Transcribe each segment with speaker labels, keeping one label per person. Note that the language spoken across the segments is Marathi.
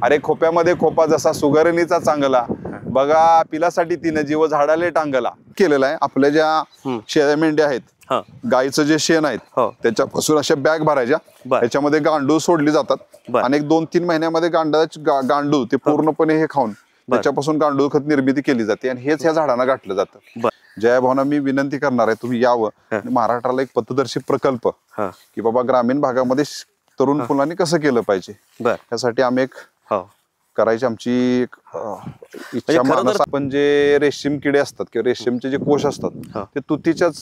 Speaker 1: अरे खोप्यामध्ये खोपा जसा सुगरणीचा चांगला, बघा पिलासाठी तिने जीव झाडाले टांगला केलेला आहे. आपल्या ज्या शेळ्या मेंढ्या आहेत, गाईचं जे शेण आहेत त्याच्यापासून अशा बॅग भरायच्या, त्याच्यामध्ये गांडूळ सोडली जातात आणि एक 2-3 महिन्यामध्ये गांडूळ ते पूर्णपणे हे खाऊन त्याच्यापासून गांडूळ खत निर्मिती केली जाते आणि हेच ह्या झाडांना गाठलं जातं. जयाभावना मी विनंती करणार आहे, तुम्ही यावं. महाराष्ट्राला एक पथदर्शी प्रकल्प की बाबा ग्रामीण भागामध्ये तरुण मुलांनी कसं केलं पाहिजे, त्यासाठी आम्ही एक करायची आमची इच्छा. आपण जे रेशीम किडे असतात किंवा रेशीमचे जे कोश असतात ते तुतीच्याच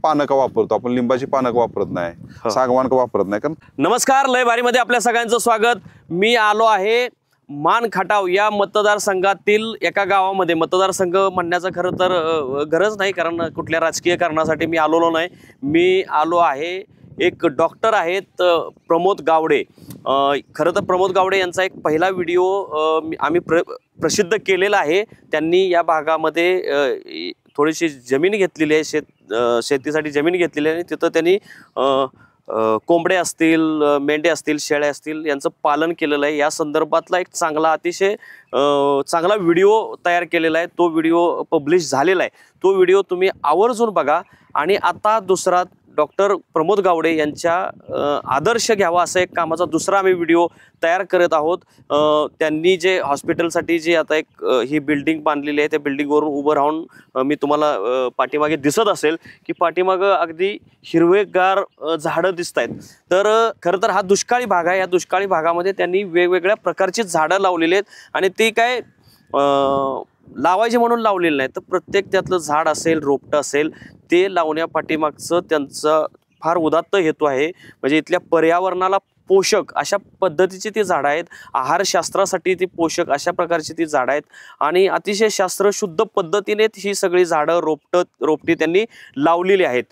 Speaker 1: पानक वापरतो आपण, लिंबाची पानक वापरत नाही, सागवान वापरत नाही. कारण
Speaker 2: नमस्कार, लय भारी मध्ये आपल्या सगळ्यांचं स्वागत. मी आलो आहे मान खटाव या मतदारसंघातील एका गावामध्ये. मतदारसंघ म्हणण्याचं खरं तर गरज नाही, कारण कुठल्या राजकीय कारणासाठी मी आलेलो नाही. मी आलो आहे, एक डॉक्टर आहेत प्रमोद गावडे. खरं तर प्रमोद गावडे यांचा एक पहिला व्हिडिओ आम्ही प्रसिद्ध केलेला आहे. त्यांनी या भागामध्ये थोडीशी जमीन घेतलेली आहे, शेतीसाठी जमीन घेतलेली आहे आणि तिथं त्यांनी कोंबडे असतील, मेंढे असतील, शेळ्या असतील यांचं पालन केलेलं आहे. या संदर्भातला एक अतिशय चांगला व्हिडिओ तयार केलेला आहे. तो व्हिडिओ पब्लिश झालेला आहे. तो व्हिडिओ तुम्ही आवर्जून बघा. आणि आता दुसरा डॉक्टर प्रमोद गावडे यांच्या आदर्श घ्यावा असं एक कामाचा दुसरा आम्ही व्हिडिओ तयार करत आहोत. त्यांनी जे हॉस्पिटलसाठी जे आता एक ही बिल्डिंग बांधलेली आहे, त्या बिल्डिंगवरून उभं राहून मी तुम्हाला पाठीमागे दिसत असेल की पाठीमागं अगदी हिरवेगार झाडं दिसत आहेत. तर खरं तर हा दुष्काळी भाग आहे. या दुष्काळी भागामध्ये त्यांनी वेगवेगळ्या प्रकारची झाडं लावलेली आहेत आणि ती काय लावायचे म्हणून लावलेलं नाही, तर प्रत्येक त्यातलं झाड असेल, रोपटं असेल, ते लावण्या पाठीमागचं त्यांचा फार उदात्त हेतू आहे. म्हणजे इथल्या पर्यावरणाला पोषक अशा पद्धतीची ती झाडं आहेत. आहारशास्त्रासाठी ती पोषक अशा प्रकारची ती झाडं आहेत आणि अतिशय शास्त्रशुद्ध पद्धतीने ही सगळी झाडं रोपटी त्यांनी लावलेली आहेत.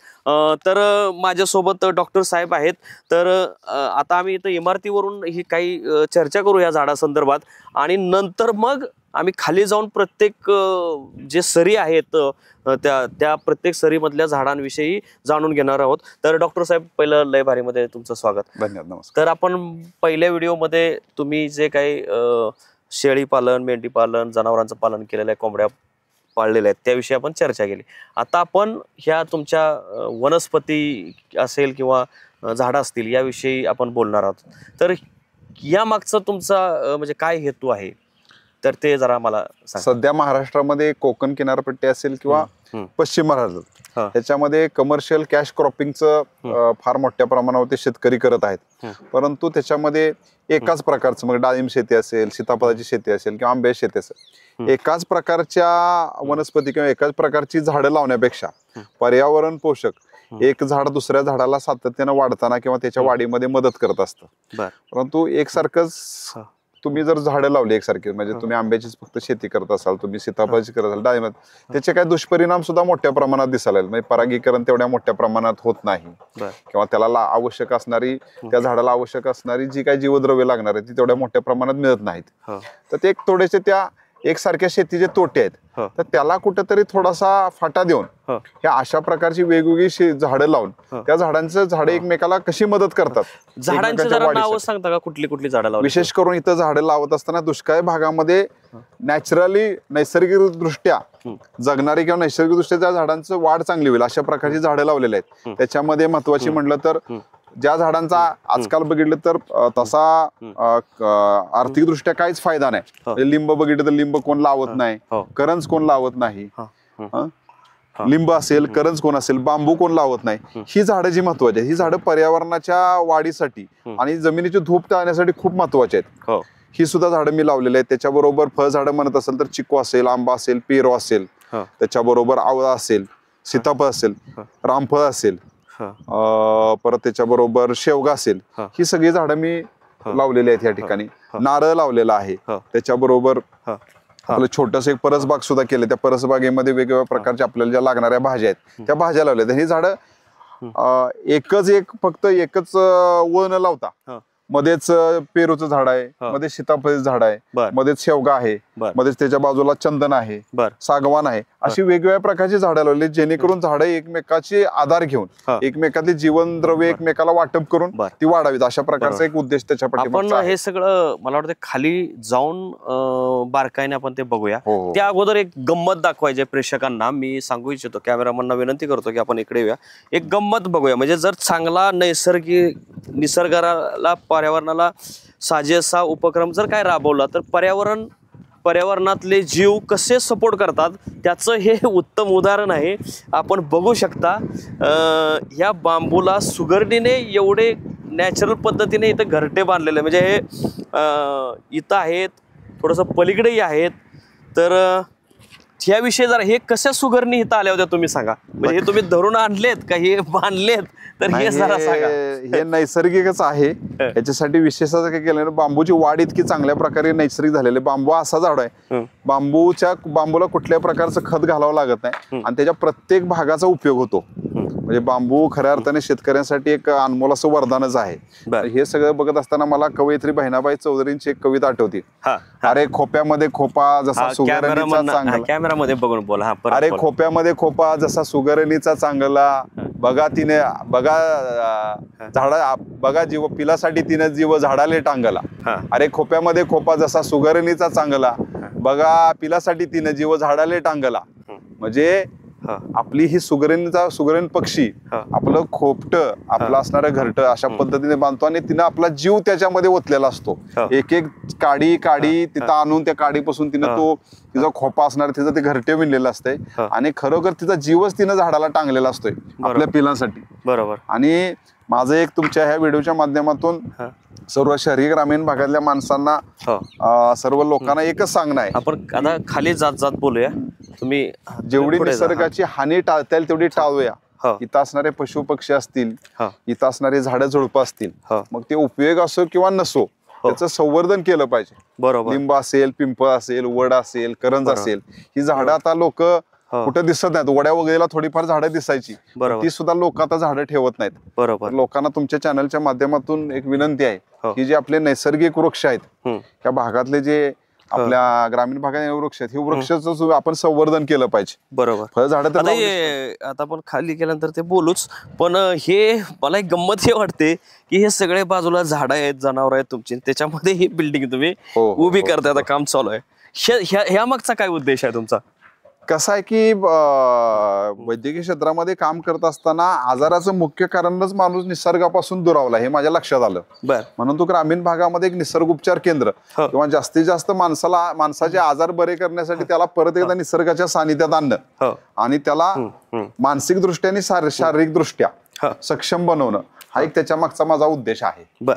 Speaker 2: तर माझ्यासोबत डॉक्टर साहेब आहेत. तर आता आम्ही इथं इमारतीवरून ही काही चर्चा करू या झाडासंदर्भात आणि नंतर मग आम्ही खाली जाऊन प्रत्येक जे सरी आहेत त्या प्रत्येक सरीमधल्या झाडांविषयी जाणून घेणार आहोत. तर डॉक्टर साहेब, पहिलं लय भारीमध्ये तुमचं स्वागत.
Speaker 1: धन्यवाद. नमस्कार.
Speaker 2: तर आपण पहिल्या व्हिडिओमध्ये तुम्ही जे काही शेळी पालन, मेंढी पालन, जनावरांचं पालन केलेलं आहे, कोंबड्या पाळलेल्या आहेत, त्याविषयी आपण चर्चा केली. आता आपण ह्या तुमच्या वनस्पती असेल किंवा झाडं असतील याविषयी आपण बोलणार आहोत. तर या मागचं तुमचा म्हणजे काय हेतू आहे, तर ते जरा मला सांगा.
Speaker 1: सध्या महाराष्ट्रामध्ये कोकण किनारपट्टी असेल किंवा पश्चिम महाराष्ट्र, त्याच्यामध्ये कमर्शियल कॅश क्रॉपिंगचं फार मोठ्या प्रमाणावरती शेतकरी करत आहेत. परंतु त्याच्यामध्ये एकाच प्रकारचं, मग डाळिंब शेती असेल, सीताफळाची शेती असेल किंवा आंब्याची शेती असेल, एकाच प्रकारच्या वनस्पती किंवा एकाच प्रकारची झाडं लावण्यापेक्षा पर्यावरण पोषक एक झाड दुसऱ्या झाडाला सातत्यानं वाढताना किंवा त्याच्या वाढीमध्ये मदत करत असतं. परंतु एकसारखंच तुम्ही जर झाडं लावली एकसारखी, म्हणजे तुम्ही आंब्याचीच फक्त शेती करत असाल, तुम्ही सीताफळाची करत असाल, डाळिंब, त्याचे काही दुष्परिणाम सुद्धा मोठ्या प्रमाणात दिसायला, म्हणजे परागीकरण तेवढ्या मोठ्या प्रमाणात होत नाही किंवा त्याला आवश्यक असणारी, त्या झाडाला आवश्यक असणारी जी काही जीवद्रव्य लागणार आहे ती तेवढ्या मोठ्या प्रमाणात मिळत नाहीत. तर ते एक थोडेसे त्या एकसारख्या शेतीचे तोटे आहेत. तर त्याला कुठेतरी थोडासा फाटा देऊन ह्या अशा प्रकारची वेगवेगळी झाडं लावून त्या झाडं एकमेकाला कशी मदत करतात.
Speaker 2: झाडांची जरा नावं सांगता का, कुठली कुठली झाडं लावली?
Speaker 1: विशेष करून इथं झाडं लावत असताना दुष्काळी भागामध्ये नैसर्गिक दृष्ट्या जगणारी किंवा नैसर्गिक दृष्ट्या ज्या झाडांचं वाढ चांगली होईल अशा प्रकारची झाडं लावलेली आहेत. त्याच्यामध्ये महत्वाची म्हटलं तर ज्या झाडांचा आजकाल बघितलं तर तसा आर्थिक दृष्ट्या काहीच फायदा नाही. लिंब बघितलं तर लिंब कोण लावत नाही, करंज कोण लावत नाही, लिंब असेल, करंज कोण असेल, बांबू कोण लावत नाही. ही झाडं जी महत्वाची आहेत, ही झाडं पर्यावरणाच्या वाढीसाठी आणि जमिनीची धूप टाळण्यासाठी खूप महत्वाची आहेत. ही सुद्धा झाडं मी लावलेली आहेत. त्याच्याबरोबर फळझाडं म्हणत असेल तर चिकू असेल, आंबा असेल, पेरू असेल, त्याच्याबरोबर आवळा असेल, सीताफळ असेल, रामफळ असेल, परत त्याच्याबरोबर शेवगा असेल, ही सगळी झाडं मी लावलेली आहेत या ठिकाणी. नारळ लावलेला आहे. त्याच्याबरोबर आपलं छोटस एक परसबाग सुद्धा केले. त्या परसबागेमध्ये वेगवेगळ्या प्रकारच्या आपल्याला ज्या लागणाऱ्या भाज्या आहेत त्या भाज्या लावल्या. ही झाडं फक्त एकच वळ न लावता मध्येच पेरूचं झाड आहे, मध्ये सीताफळाचं झाड आहे, मध्येच शेवगा आहे,
Speaker 2: बर.
Speaker 1: मध्ये त्याच्या बाजूला चंदन आहे,
Speaker 2: बर.
Speaker 1: सागवान आहे, अशी वेगवेगळ्या प्रकारची झाडं लावली जेणेकरून झाडं एकमेकाचे आधार घेऊन एकमेकातले जीवनद्रव्य एकमेकाला वाटप करून ती वाढावीत, अशा प्रकारचा एक उद्देश त्याच्या
Speaker 2: आपण
Speaker 1: पाठीमागचा आहे.
Speaker 2: हे सगळं मला वाटतं खाली जाऊन बारकाईने आपण ते बघूया.
Speaker 1: हो.
Speaker 2: त्या अगोदर एक गंमत दाखवायची प्रेक्षकांना. मी सांगू इच्छितो, कॅमेरामॅनना विनंती करतो की आपण इकडे येऊया, एक गंमत बघूया. म्हणजे जर चांगला नैसर्गिक निसर्गाला पर्यावरणाला साजे असा उपक्रम जर काय राबवला तर पर्यावरणातले जीव कसे सपोर्ट करतात त्याचं हे उत्तम उदाहरण आहे. आपण बघू शकता ह्या बांबूला सुगरणीने एवढे नॅचरल पद्धतीने इथं घरटे बांधलेले, म्हणजे हे इथं आहेत, थोडंसं पलीकडेही आहेत. तर ह्याविषयी जरा हे कशा सुगरणी इथं आल्या होत्या तुम्ही सांगा. म्हणजे हे तुम्ही धरून आणलेत का हे बांधलेत, तर हे जरा सांगा.
Speaker 1: हे नैसर्गिकच आहे. याच्यासाठी विशेषतः काय केलं, बांबूची वाढ इतकी चांगल्या प्रकारे नैसर्गिक झालेली. बांबू असा झाड आहे, बांबूला कुठल्याही प्रकारचं खत घालावं लागत नाही आणि त्याच्या प्रत्येक भागाचा उपयोग होतो. म्हणजे बांबू खऱ्या अर्थाने शेतकऱ्यांसाठी एक अनमोल असं वरदानच आहे. हे सगळं बघत असताना मला कवयित्री बहिणाबाई चौधरींची एक कविता आठवते. अरे खोप्यामध्ये खोपा जसा सुगरणीचा चांगला,
Speaker 2: कॅमेरामध्ये बघून बोला.
Speaker 1: अरे खोप्यामध्ये खोपा जसा सुगरणीचा चांगला, बघा जीव पिलासाठी तिने जीव झाडाले टांगला. अरे खोप्यामध्ये खोपा जसा सुगरणीचा चांगला, बघा पिलासाठी तिने जीव झाडाले टांगला. म्हणजे आपली ही सुगरण पक्षी आपलं खोपट, आपलं असणारं घरट अशा पद्धतीने बांधतो आणि तिनं आपला जीव त्याच्यामध्ये ओतलेला असतो. एक एक काडी तिथं आणून त्या काडीपासून तिनं तिचा खोपा असणार, तिचं ते घरटे विणलेलं असतंय आणि खरोखर तिचा जीवच तिनं झाडाला टांगलेला असतोय आपल्या पिलांसाठी.
Speaker 2: बरोबर.
Speaker 1: आणि माझं एक तुमच्या ह्या व्हिडिओच्या माध्यमातून सर्व शहरी ग्रामीण भागातल्या माणसांना, सर्व लोकांना एकच सांगणं आहे,
Speaker 2: आपण आता खाली जात बोलूया. तुम्ही
Speaker 1: जेवढी निसर्गाची हानी टाळता येईल तेवढी टाळूया. इथं असणारे पशु पक्षी असतील, इथं असणारे झाडं झुडपं असतील, मग ते उपयोग असो किंवा नसो, त्याचं संवर्धन केलं पाहिजे.
Speaker 2: बरोबर.
Speaker 1: लिंब असेल, पिंपळ असेल, वड असेल, करंज असेल, ही झाडं आता लोक कुठं दिसत नाहीत. वड्या वगैरेला थोडीफार झाडं दिसायची, ती सुद्धा लोक आता झाडं ठेवत नाहीत.
Speaker 2: बरोबर.
Speaker 1: लोकांना तुमच्या चॅनलच्या माध्यमातून एक विनंती आहे की जे आपले नैसर्गिक वृक्ष आहेत, त्या भागातले जे आपल्या ग्रामीण भागात वृक्ष आहेत, हे वृक्षाचं आपण संवर्धन केलं पाहिजे.
Speaker 2: बरोबर.
Speaker 1: फळझाडं तर
Speaker 2: आता आपण खाली गेल्यानंतर ते बोलूच, पण हे मला एक गंमत हे वाटते की हे सगळे बाजूला झाडं आहेत, जनावर आहेत तुमची, त्याच्यामध्ये ही बिल्डिंग तुम्ही उभी करताय, आता काम चालू आहे. ह्या मागचा काय उद्देश आहे तुमचा?
Speaker 1: कसं आहे की वैद्यकीय क्षेत्रामध्ये काम करत असताना आजाराचं मुख्य कारणच माणूस निसर्गापासून दुरावला हे माझ्या लक्षात आलं. म्हणून तो ग्रामीण भागामध्ये एक निसर्गोपचार केंद्र किंवा जास्तीत जास्त माणसाचे आजार बरे करण्यासाठी त्याला परत एकदा निसर्गाच्या सानिध्यात आणणं आणि त्याला मानसिक दृष्ट्या आणि शारीरिक दृष्ट्या सक्षम बनवणं हा एक त्याच्या मागचा माझा उद्देश आहे.
Speaker 2: बर.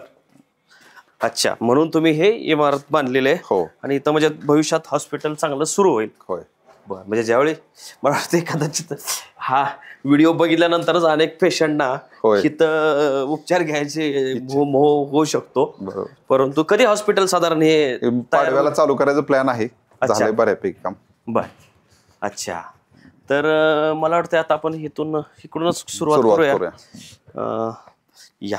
Speaker 2: अच्छा, म्हणून तुम्ही हे इमारत बांधलेली आहे.
Speaker 1: हो.
Speaker 2: आणि इथं म्हणजे भविष्यात हॉस्पिटल चांगलं सुरू होईल.
Speaker 1: होय.
Speaker 2: म्हणजे ज्यावेळी मला वाटतं कदाचित हा व्हिडिओ बघितल्यानंतरच अनेक पेशंटना इथं उपचार घ्यायचे मोह होऊ शकतो. परंतु कधी हॉस्पिटल साधारण हे
Speaker 1: पाडव्याला चालू करायचं प्लॅन आहे, झालंय बऱ्यापैकी काम.
Speaker 2: बर. अच्छा, तर मला वाटतं आता आपण इकडूनच सुरुवात करूया. या.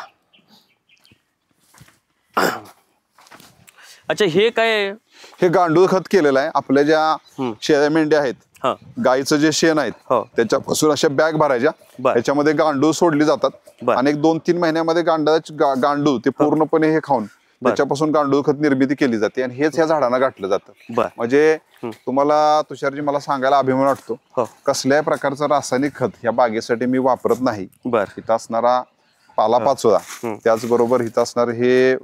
Speaker 2: अच्छा, हे काय?
Speaker 1: हे गांडूळ खत केलेलं आहे. आपल्या ज्या शेळ्या मेंढ्या आहेत, गाईचं जे शेण आहेत, त्याच्यापासून अशा बॅग भरायच्या, त्याच्यामध्ये गांडूळ सोडली जातात आणि 2-3 महिन्यामध्ये गांडूळ ते पूर्णपणे हे खाऊन त्याच्यापासून गांडूळ खत निर्मिती केली जाते आणि हेच ह्या झाडांना गाठलं जातं. म्हणजे तुम्हाला तुषारजी मला सांगायला अभिमान वाटतो, कसल्याही प्रकारचं रासायनिक खत ह्या बागेसाठी मी वापरत नाही. इथं असणारा पालापाचोळा, त्याचबरोबर इथं असणार हे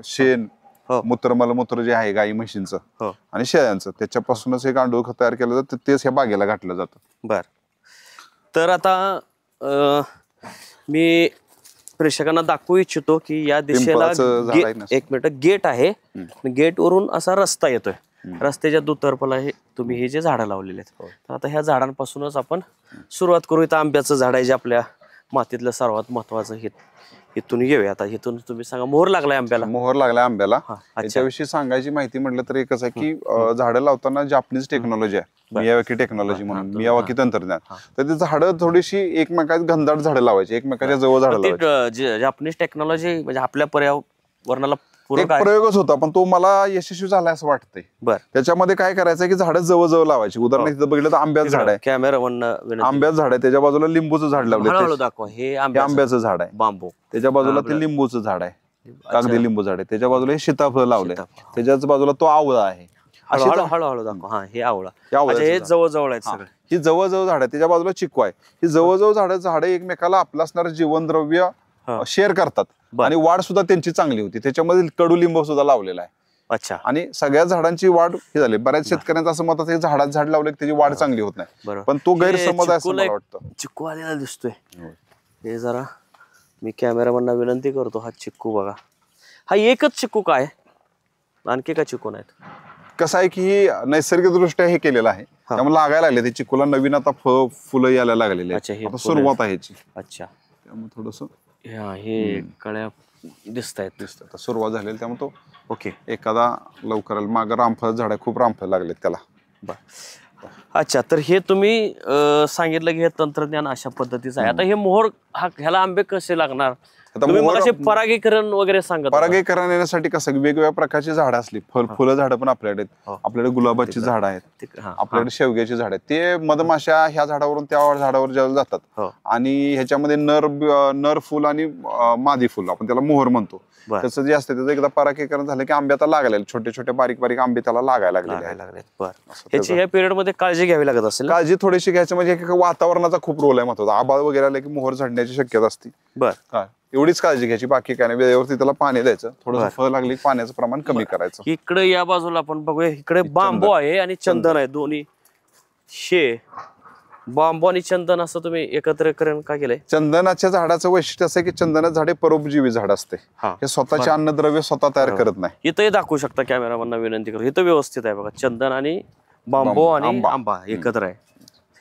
Speaker 1: शेण, मलमूत्र जे आहे गाई म्हशींचं आणि शेळ्यांचं, त्याच्यापासूनच हे गांडूळ खत तयार केलं जातं, तेच ह्या बागेला घातलं जातं. बर.
Speaker 2: तर आता मी प्रेक्षकांना दाखवू इच्छितो की या दिशेला एक मिनिट गेट आहे, गेट वरून असा रस्ता येतोय. रस्त्याच्या दुतर्फाला हे तुम्ही हे जे झाडं लावलेले आहेत, तर आता ह्या झाडांपासूनच आपण सुरुवात करू. इथं आंब्याचं झाड आहे जे आपल्या मातीतलं सर्वात महत्वाचं. इथून येऊया. आता इथून तुम्ही सांगा, मोहर लागलाय आंब्याला?
Speaker 1: मोहर लागलाय आंब्याला. त्याच्याविषयी सांगायची माहिती म्हटलं तर एकच आहे की झाडं लावताना जापनीज टेक्नॉलॉजी आहे, मियावाकी टेक्नॉलॉजी म्हणून, मियावाकी तंत्रज्ञान. तर ती झाडं थोडीशी एकमेकात घनदाट झाडं लावायची, एकमेकाच्या जवळ झाडं लावायची.
Speaker 2: जापनीज टेक्नॉलॉजी म्हणजे आपल्या पर्यावरणाला पूरक आहे.
Speaker 1: प्रयोगच होता पण तो मला यशस्वी झाला असं वाटतंय.
Speaker 2: बर
Speaker 1: त्याच्यामध्ये काय करायचं की झाडं जवळ लावायची. उदाहरणार्थ इथं बघितलं तर आंब्याचं झाड आहे,
Speaker 2: कॅमेरा
Speaker 1: आंब्याचं झाड आहे, त्याच्या बाजूला लिंबूचं झाड लावलं,
Speaker 2: हळूहळू दाखवा. हे
Speaker 1: आंब्याचं झाड आहे,
Speaker 2: बांबू,
Speaker 1: त्याच्या बाजूला ते लिंबूचं झाड आहे, कागदी लिंबू झाड आहे, त्याच्या बाजूला हे सीताफळ लावलंय, त्याच्याच बाजूला तो आवळा आहे.
Speaker 2: हळूहळू दाखवा. हा हे आवळा. हे जवळ आहेत सगळे.
Speaker 1: ही जवळ झाड आहे, त्याच्या बाजूला चिकू आहे. ही जवळ झाडं एकमेकाला आपलं असणारं जीवनद्रव्य शेअर करतात आणि वाढ सुद्धा त्यांची चांगली होती. त्याच्यामध्ये कडुलिंब सुद्धा लावलेला आहे.
Speaker 2: अच्छा.
Speaker 1: आणि सगळ्या झाडांची वाढ ही झाली. बऱ्याच शेतकऱ्यांचं असं मत आहे झाडात झाड लावलं की त्याची वाढ चांगली होत नाही, पण तो गैरसमज आहे असं मला वाटतं.
Speaker 2: चिक्कू आलेला दिसतोय. हे जरा मी कॅमेरामॅनना विनंती करतो. हा चिक्कू बघा. हा एकच चिक्कू काय, आणखी काय चिक्कू नाहीत?
Speaker 1: कसं आहे की ही नैसर्गिक दृष्ट्या हे केलेलं आहे, त्यामुळे लागायला लागले. ते चिक्कूला नवीन आता फुलं यायला लागलेली आहेत. सुरुवात आहे याची.
Speaker 2: अच्छा.
Speaker 1: त्यामुळे थोडस
Speaker 2: हे कळ्या दिसत आहेत.
Speaker 1: आता सुरुवात झालेली, त्यामुळे तो
Speaker 2: ओके.
Speaker 1: एखादा लवकर मागं रामफळ झाड आहे, खूप रामफळ लागलेत त्याला.
Speaker 2: अच्छा. तर हे तुम्ही सांगितलं की हे तंत्रज्ञान अशा पद्धतीचं आहे. आता हे मोहर ह्याला आंबे कसे लागणार? तुम्ही मगाशी परागीकरण वगैरे सांगत.
Speaker 1: परागीकरण येण्यासाठी कसं वेगवेगळ्या प्रकारची झाडं असली, फुलं झाडं पण आपल्याकडे आहेत. आपल्याकडे गुलाबाची झाडं आहेत, आपल्याकडे शेवग्याची झाडं आहेत. ते मधमाशा ह्या झाडावरून त्या झाडावर ज्यावेळेला जातात आणि ह्याच्यामध्ये नर फुल आणि मादी फुल, आपण त्याला मोहर म्हणतो, त्याचं जे असतं त्याचं एकदा परागीकरण झालं की आंब्याला लागायला छोटे छोटे बारीक बारीक आंबे त्याला लागायला लागले.
Speaker 2: ह्याची या पिरियड मध्ये काळजी घ्यावी लागत असेल.
Speaker 1: काळजी थोडीशी घ्यायची, म्हणजे वातावरणाचा खूप रोल आहे महत्वाचा. आबाळ वगैरे आले की मोहर झडण्याची शक्यता असते. एवढीच काळजी घ्यायची, बाकी काय नाही. वेळेवरती त्याला पाणी द्यायचं, थोडं फळ लागली पाण्याचं प्रमाण कमी करायचं.
Speaker 2: इकडे या बाजूला आपण बघूया, इकडे बांबू आहे आणि चंदन आहे, दोन्ही. बांबू आणि चंदन असं तुम्ही एकत्रीकरण का केलंय?
Speaker 1: चंदनाच्या झाडाचं वैशिष्ट्य असं की चंदनाचं झाडे परोपजीवी झाड असते. हे स्वतःचे अन्नद्रव्य स्वतः तयार करत नाही.
Speaker 2: इथंही दाखवू शकता कॅमेरामॅनना विनंती करू. इथं व्यवस्थित आहे बघा. चंदन आणि बांबू आणि आंबा एकत्र आहे.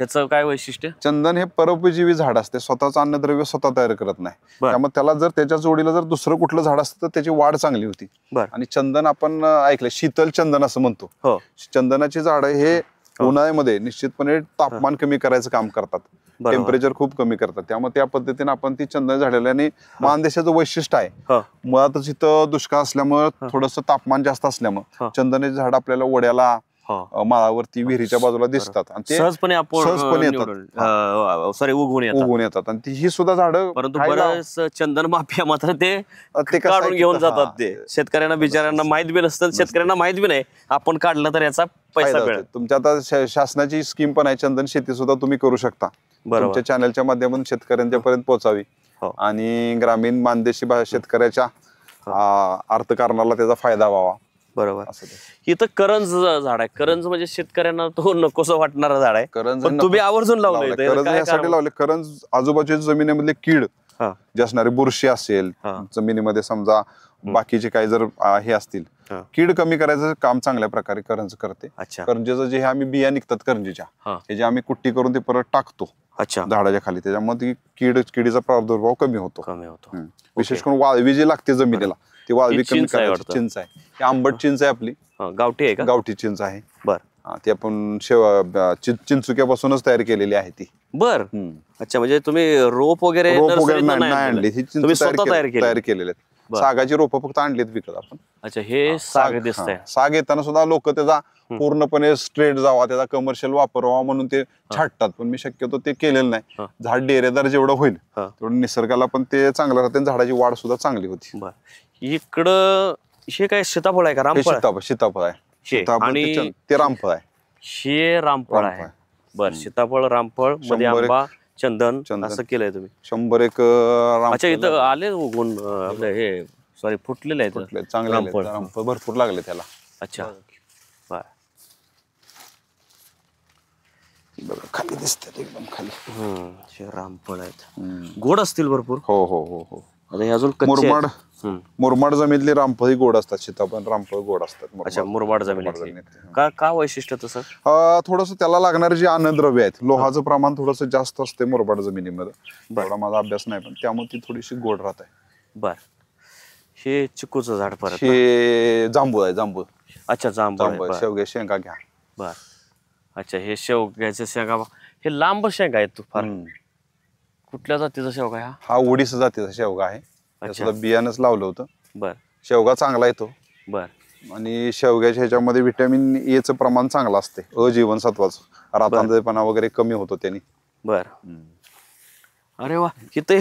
Speaker 2: ह्याचं काय वैशिष्ट्य?
Speaker 1: चंदन हे परोपजीवी झाड असते, स्वतःचं अन्नद्रव्य स्वतः तयार करत नाही. त्यामुळे त्याला जर त्याच्या जोडीला जर दुसरं कुठलं झाड असतं तर त्याची वाढ चांगली होती. आणि चंदन आपण ऐकलंय शीतल चंदन असं म्हणतो. चंदनाची झाडं हे उन्हाळ्यामध्ये निश्चितपणे तापमान कमी करायचं काम करतात, टेम्परेचर खूप कमी करतात. त्यामुळे त्या पद्धतीने आपण ती चंदन झालेली. आणि मानदेशाचं वैशिष्ट्य आहे, मुळातच इथं दुष्काळ असल्यामुळे थोडंसं तापमान जास्त असल्यामुळे चंदनाची झाड आपल्याला ओढ्याला माळावरती विहिरीच्या बाजूला दिसतात आणि ते सहजपणे उगवून येतात. आणि ही सुद्धा झाडं,
Speaker 2: परंतु बरंच चंदन माफिया मात्र ते काढून घेऊन जातात. ते शेतकऱ्यांना बिचाऱ्यांना माहित बी नसतं, शेतकऱ्यांना माहित बी नाही आपण काढलं तर याचा पैसा मिळेल.
Speaker 1: तुमच्या आता शासनाची स्कीम पण आहे, चंदन शेती सुद्धा तुम्ही करू शकता. तुमच्या चॅनलच्या माध्यमातून शेतकऱ्यांच्या पर्यंत पोहोचावी आणि ग्रामीण मानदेशी शेतकऱ्याच्या अर्थकारणाला त्याचा फायदा व्हावा.
Speaker 2: बरोबर. इथं करंज झाड आहे. करंज म्हणजे शेतकऱ्यांना तो नकोसं वाटणारा झाड आहे,
Speaker 1: करंज
Speaker 2: तुम्ही आवर्जून लावलंय.
Speaker 1: करंज यासाठी लावले, करंज आजूबाजूच्या जमिनीमधले कीड जे असणारे, बुरशी असेल जमिनीमध्ये, समजा बाकीचे काही जर हे असतील, कीड कमी करायचं काम चांगल्या प्रकारे करंज करते. करंजेचं जे आम्ही बिया निघतात करंजीच्या, हे जे आम्ही कुट्टी करून ते परत टाकतो झाडाच्या खाली, त्याच्यामध्ये किडीचा प्रादुर्भाव कमी होतो. विशेष करून वाळवी जी लागते जमिनीला, ती वाळवी कमी करायची. चिंच आहे, आंबट चिंच आहे आपली,
Speaker 2: गावठी आहे का?
Speaker 1: गावठी चिंच आहे. ती आपण चिंचुक्यापासूनच तयार केलेली आहे ती.
Speaker 2: बर. अच्छा, म्हणजे तुम्ही रोप वगैरे
Speaker 1: नाही आणली, ही चिंच तयार केलेली. सागाची रोपं फक्त आणलीत विकत आपण.
Speaker 2: अच्छा, हे साग दिसतंय.
Speaker 1: साग येताना सुद्धा लोक त्याचा पूर्णपणे स्ट्रेट जावा, त्याचा कमर्शियल वापर व्हावा म्हणून ते छाटतात, पण मी शक्यतो ते केलेलं नाही. झाड डेरेदार जेवढं होईल तेवढं निसर्गाला पण ते चांगलं राहते, झाडाची वाढ सुद्धा चांगली होती.
Speaker 2: इकडं हे काय सीताफळ आहे का? रामफळ?
Speaker 1: सीताफळ आहे आणि ते रामफळ आहे.
Speaker 2: हे रामफळ आहे. बर. सीताफळ, रामफळ, मध्ये आंबा, चंदन असं केलंय तुम्ही.
Speaker 1: 100
Speaker 2: अच्छा, इथं आले उगवून आपलं हे सॉरी फुटलेले आहेत
Speaker 1: चांगले रामफळ भरपूर लागले त्याला.
Speaker 2: अच्छा. बर.
Speaker 1: खाली दिसतात एकदम खाली
Speaker 2: रामफळ आहेत, गोड असतील भरपूर.
Speaker 1: हो हो हो हो.
Speaker 2: आता अजून
Speaker 1: मुरमाड जमिनीतली रामफळ गोड असतात, सीताफळ रामफळ गोड असतात.
Speaker 2: अच्छा, मुरमाड जमिनीत का वैशिष्ट्य तसं?
Speaker 1: थोडस त्याला लागणारे जे अन्नद्रव्य आहेत, लोहाचं प्रमाण थोडस जास्त असते मुरमाड जमिनीमध्ये. एवढा माझा अभ्यास नाही, पण त्यामुळे ती थोडीशी गोड राहत आहे.
Speaker 2: बर. हे चिकूचं झाड, परत
Speaker 1: हे जांभूळ आहे. जांभूळ.
Speaker 2: अच्छा, जांभूळ.
Speaker 1: शेवगे शेंगा घ्या.
Speaker 2: बर. अच्छा, हे शेवग्याचे शेंगा, हे लांब शेंगा आहेत. तू फार कुठल्या जातीचा शेवगा?
Speaker 1: हा ओडिसा जातीचा शेवगा आहे, बियाणंच लावलं होतं.
Speaker 2: बर.
Speaker 1: शेवगा चांगला येतो
Speaker 2: बर
Speaker 1: आणि शेवग्याच्या ह्याच्यामध्ये व्हिटॅमिन ए चं प्रमाण चांगलं असते, अजीवनसत्वाचं, रातांधळेपणा वगैरे कमी होतो त्यांनी.
Speaker 2: बर. अरे वा, इथे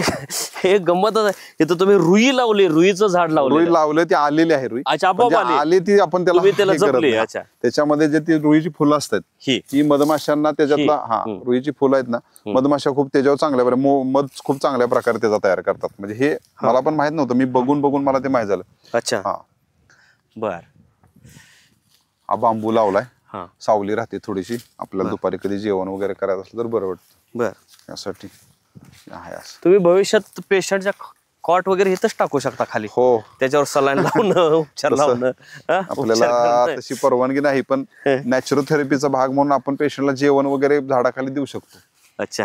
Speaker 2: हे गंमतच आहे. इथं तुम्ही रुई लावली, रुईचं झाड लावलं.
Speaker 1: रुई लावलं, ती आलेली आहे रुई.
Speaker 2: अच्छा, आपोआप
Speaker 1: म्हणजे
Speaker 2: आली.
Speaker 1: आली ती आपण त्याला
Speaker 2: तुम्ही त्याला
Speaker 1: हे करत
Speaker 2: जपली.
Speaker 1: नाही.
Speaker 2: अच्छा.
Speaker 1: त्याच्यामध्ये जे ती रुईची फुलं असतात
Speaker 2: ही
Speaker 1: ती मधमाशांना त्याच्यातला रुईची फुलं आहेत ना, मधमाशा खूप त्याच्यावर चांगल्या मध खूप चांगल्या प्रकारे त्याचा तयार करतात. म्हणजे हे मला पण माहित नव्हतं, मी बघून बघून मला ते माहित झालं.
Speaker 2: अच्छा.
Speaker 1: हा
Speaker 2: बर.
Speaker 1: हा बांबू लावलाय,
Speaker 2: हा
Speaker 1: सावली राहते थोडीशी, आपल्याला दुपारी कधी जेवण वगैरे करायचं असलं तर बरं वाटतं.
Speaker 2: बर.
Speaker 1: यासाठी आहे असं.
Speaker 2: तुम्ही भविष्यात पेशंटच्या कॉट वगैरे इथंच टाकू शकता खाली.
Speaker 1: हो,
Speaker 2: त्याच्यावर सलाईन लावणं, उपचार लावणं.
Speaker 1: आपल्याला तशी परवानगी नाही, पण नॅचरोथेरपीचा भाग म्हणून आपण पेशंटला जेवण वगैरे झाडाखाली देऊ शकतो.
Speaker 2: अच्छा.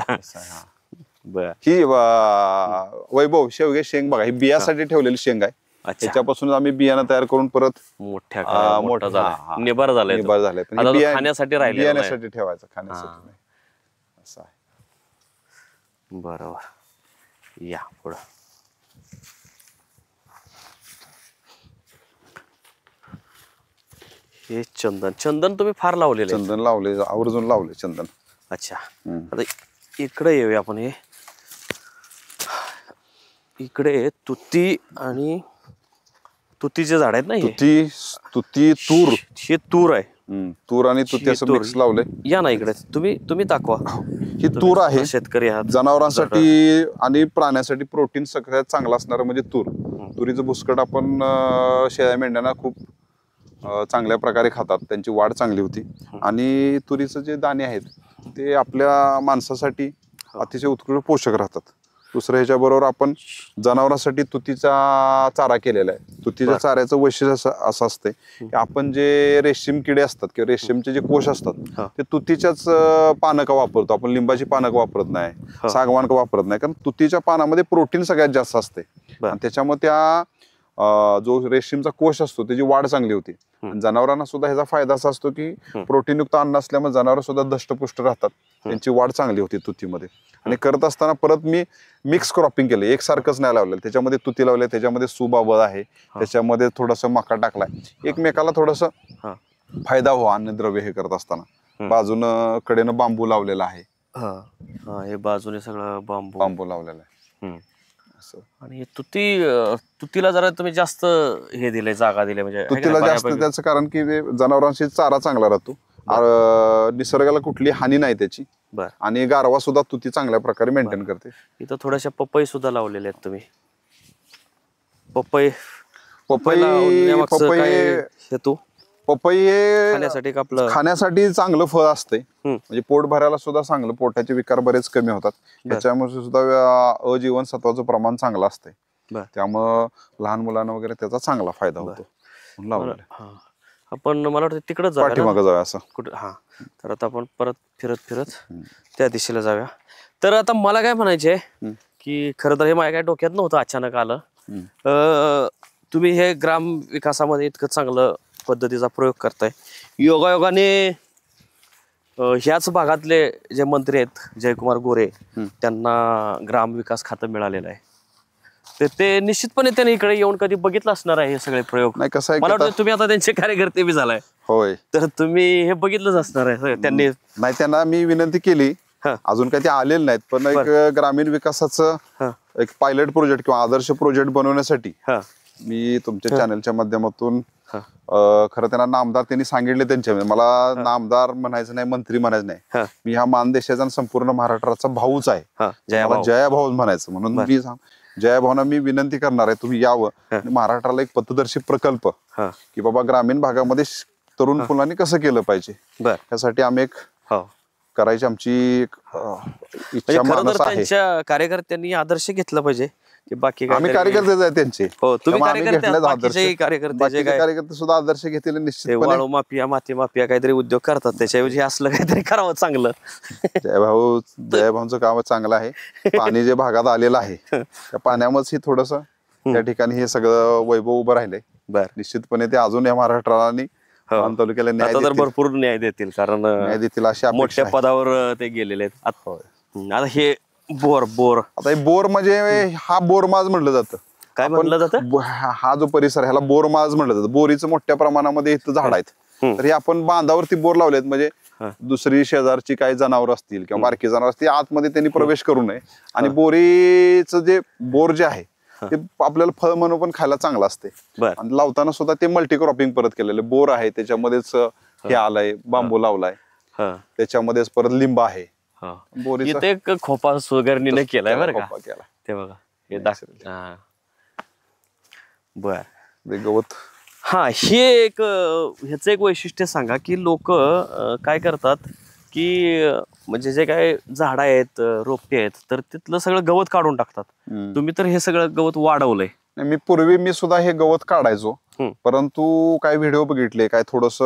Speaker 2: बर.
Speaker 1: ही वैभव शेवगे शेंग बघा, ही बियासाठी ठेवलेली शेंग आहे. त्याच्यापासून आम्ही बियाणं तयार करून परत
Speaker 2: मोठा झाला, निबार झालाय,
Speaker 1: निबार झालाय.
Speaker 2: खाण्यासाठी राहिले,
Speaker 1: बियाण्यासाठी ठेवायचं, खाण्यासाठी नाही. असं आहे.
Speaker 2: बरोबर. या पुढं. हे चंदन तुम्ही फार लावलेले.
Speaker 1: चंदन लावले, आवर्जून लावले चंदन.
Speaker 2: अच्छा. आता इकडे येऊया आपण. हे इकडे तुती आणि तुतीचे झाड आहेत ना,
Speaker 1: तुती तूर.
Speaker 2: हे तूर आहे.
Speaker 1: तूर आणि तुती असं मिक्स लावले.
Speaker 2: या ना इकडे, तुम्ही दाखवा.
Speaker 1: ही तूर आहे.
Speaker 2: शेतकरी आहात.
Speaker 1: जनावरांसाठी आणि प्राण्यासाठी प्रोटीन सगळ्यात चांगलं असणारं म्हणजे तूर. तुरीचं भुसकट आपण शेळ्या मेंढ्यांना खूप चांगल्या प्रकारे खातात, त्यांची वाढ चांगली होती. आणि तुरीचं जे दाणे आहेत ते आपल्या माणसासाठी अतिशय उत्कृष्ट पोषक राहतात. दुसरं ह्याच्याबरोबर आपण जनावरांसाठी तुतीचा चारा केलेला आहे. तुतीच्या चाऱ्याचं वैशिष्ट्य असं असते की आपण जे रेशीम किडे असतात किंवा रेशीमचे जे कोश असतात ते तुतीच्याच पानक वापरतो आपण. लिंबाची पानक वापरत नाही, सागवान वापरत नाही, कारण तुतीच्या पानामध्ये प्रोटीन सगळ्यात जास्त असते. आणि त्याच्यामुळे त्या जो रेशीमचा कोश असतो त्याची वाढ चांगली होती. जनावरांना सुद्धा ह्याचा फायदा असा असतो की प्रोटीनयुक्त अन्न असल्यामुळे जनावर सुद्धा दष्टपुष्ट राहतात, त्यांची वाढ चांगली होती तुतीमध्ये. आणि करत असताना परत मी मिक्स क्रॉपिंग केलं, एकसारखंच नाही लावलेलं. त्याच्यामध्ये तुती लावले, त्याच्यामध्ये सुबाबळ आहे, त्याच्यामध्ये थोडस मका टाकलाय, एकमेकाला थोडस फायदा हो अन्नद्रव्य हे करत असताना. बाजूनं कडेनं बांबू लावलेला आहे.
Speaker 2: हे बाजूने सगळं बांबू
Speaker 1: लावलेला आहे.
Speaker 2: आणि तुतीला जरा तुम्ही जास्त हे दिले, जागा दिले. म्हणजे
Speaker 1: तुतीला जास्त त्याचं कारण की जनावरांशी चारा चांगला राहतो, निसर्गाला कुठली हानी नाही त्याची, आणि गारवा सुद्धा तुती चांगल्या प्रकारे मेंटेन करते.
Speaker 2: इथं थोड्याशा पपई सुद्धा लावलेल्या आहेत तुम्ही. पपई हे
Speaker 1: खाण्यासाठी चांगलं फळ असते. म्हणजे पोट भरायला सुद्धा चांगलं, पोटाचे विकार बरेच कमी होतात. त्याच्यामुळे सुद्धा अजीवनसत्वाचं प्रमाण चांगलं असते. त्यामुळं लहान मुलांना वगैरे त्याचा चांगला फायदा होतो.
Speaker 2: आपण मला वाटतं तिकडे
Speaker 1: पाठीमागं जाऊया असं
Speaker 2: कुठं. तर आता आपण परत फिरत त्या दिशेला जाऊया. तर आता मला काय म्हणायचंय की खरं तर हे माझ्या काय डोक्यात नव्हतं, अचानक आलं. तुम्ही हे ग्राम विकासामध्ये इतकं चांगलं पद्धतीचा प्रयोग करताय. योगायोगाने ह्याच भागातले जे मंत्री आहेत जयकुमार गोरे, त्यांना ग्राम विकास खातं मिळालेलं आहे. ते निश्चितपणे त्यांनी इकडे येऊन कधी बघितलं असणार आहे हे सगळे प्रयोग.
Speaker 1: नाही, कसं आहे,
Speaker 2: मला वाटतं तुम्ही आता त्यांचे कार्यकर्ते बी झालाय.
Speaker 1: होय,
Speaker 2: तर तुम्ही हे बघितलंच असणार आहे त्यांनी.
Speaker 1: नाही, त्यांना मी विनंती केली, अजून काही ते आलेले नाहीत, पण एक ग्रामीण विकासाचं एक पायलट प्रोजेक्ट किंवा आदर्श प्रोजेक्ट बनवण्यासाठी मी तुमच्या चॅनलच्या माध्यमातून खरं त्यांना नामदार त्यांनी सांगितले. त्यांच्या मला नामदार म्हणायचं नाही, मंत्री म्हणायचं नाही, मी हा मानदेशाचा आणि संपूर्ण महाराष्ट्राचा भाऊच आहे, जयाभाऊ म्हणायचं. म्हणून मी जयाभाऊंना मी विनंती करणार आहे, तुम्ही यावं. महाराष्ट्राला एक पथदर्शी प्रकल्प की बाबा ग्रामीण भागामध्ये तरुण मुलांनी कसं केलं पाहिजे, त्यासाठी आम्ही एक करायची आमची इच्छा मानस आहे.
Speaker 2: त्यांच्या कार्यकर्त्यांनी आदर्श घेतला पाहिजे की बाकी
Speaker 1: आम्ही कार्यकर्तेच आहे त्यांचे.
Speaker 2: कार्यकर्ते
Speaker 1: सुद्धा आदर्श घेतले निश्चित.
Speaker 2: वाळू माफिया, माती माफिया काहीतरी उद्योग करतात, त्याच्याऐवजी असलं काहीतरी करावं चांगलं.
Speaker 1: जयभाऊंचं काम चांगलं आहे. पाणी जे भागात आलेलं आहे त्या पाण्यामुळेच थोडस त्या ठिकाणी हे सगळं वैभव उभं राहिलंय. निश्चितपणे ते अजून या महाराष्ट्राला तालुक्याला न्याय
Speaker 2: भरपूर न्याय देतील, कारण
Speaker 1: न्याय देतील अशा
Speaker 2: मोठ्या पदावर ते गेलेले आहेत. आता हे बोर
Speaker 1: आता हे बोर म्हणजे हा बोरमाज म्हटलं जातं.
Speaker 2: काय म्हणलं जातं?
Speaker 1: हा जो परिसर ह्याला बोरमाळ म्हणलं जातं. बोरीचं मोठ्या प्रमाणामध्ये इथं झाड आहेत. तर हे आपण बांधावरती बोर लावलेत म्हणजे दुसरी शेजारची काही जनावर असतील किंवा बारकी जनावर असतील आतमध्ये त्यांनी प्रवेश करू नये. आणि बोरीचं जे बोर जे आहे ते आपल्याला फळ म्हणून पण खायला चांगलं असते. आणि लावताना सुद्धा ते मल्टी क्रॉपिंग परत केलेलं बोर आहे, त्याच्यामध्येच हे आलंय, बांबू लावलाय, त्याच्यामध्येच परत लिंब आहे.
Speaker 2: इथे एक खोपा सुगरणीने केलाय बरं का, ते बघा हे बर
Speaker 1: गवत.
Speaker 2: हा, हे एक ह्याचं एक वैशिष्ट्य सांगा की लोक काय करतात की म्हणजे जे काय झाड आहेत, रोपटे आहेत, तर तिथलं सगळं गवत काढून टाकतात. तुम्ही तर हे सगळं गवत वाढवलंय.
Speaker 1: मी सुद्धा हे गवत काढायचो, परंतु काय व्हिडिओ बघितले, काय थोडस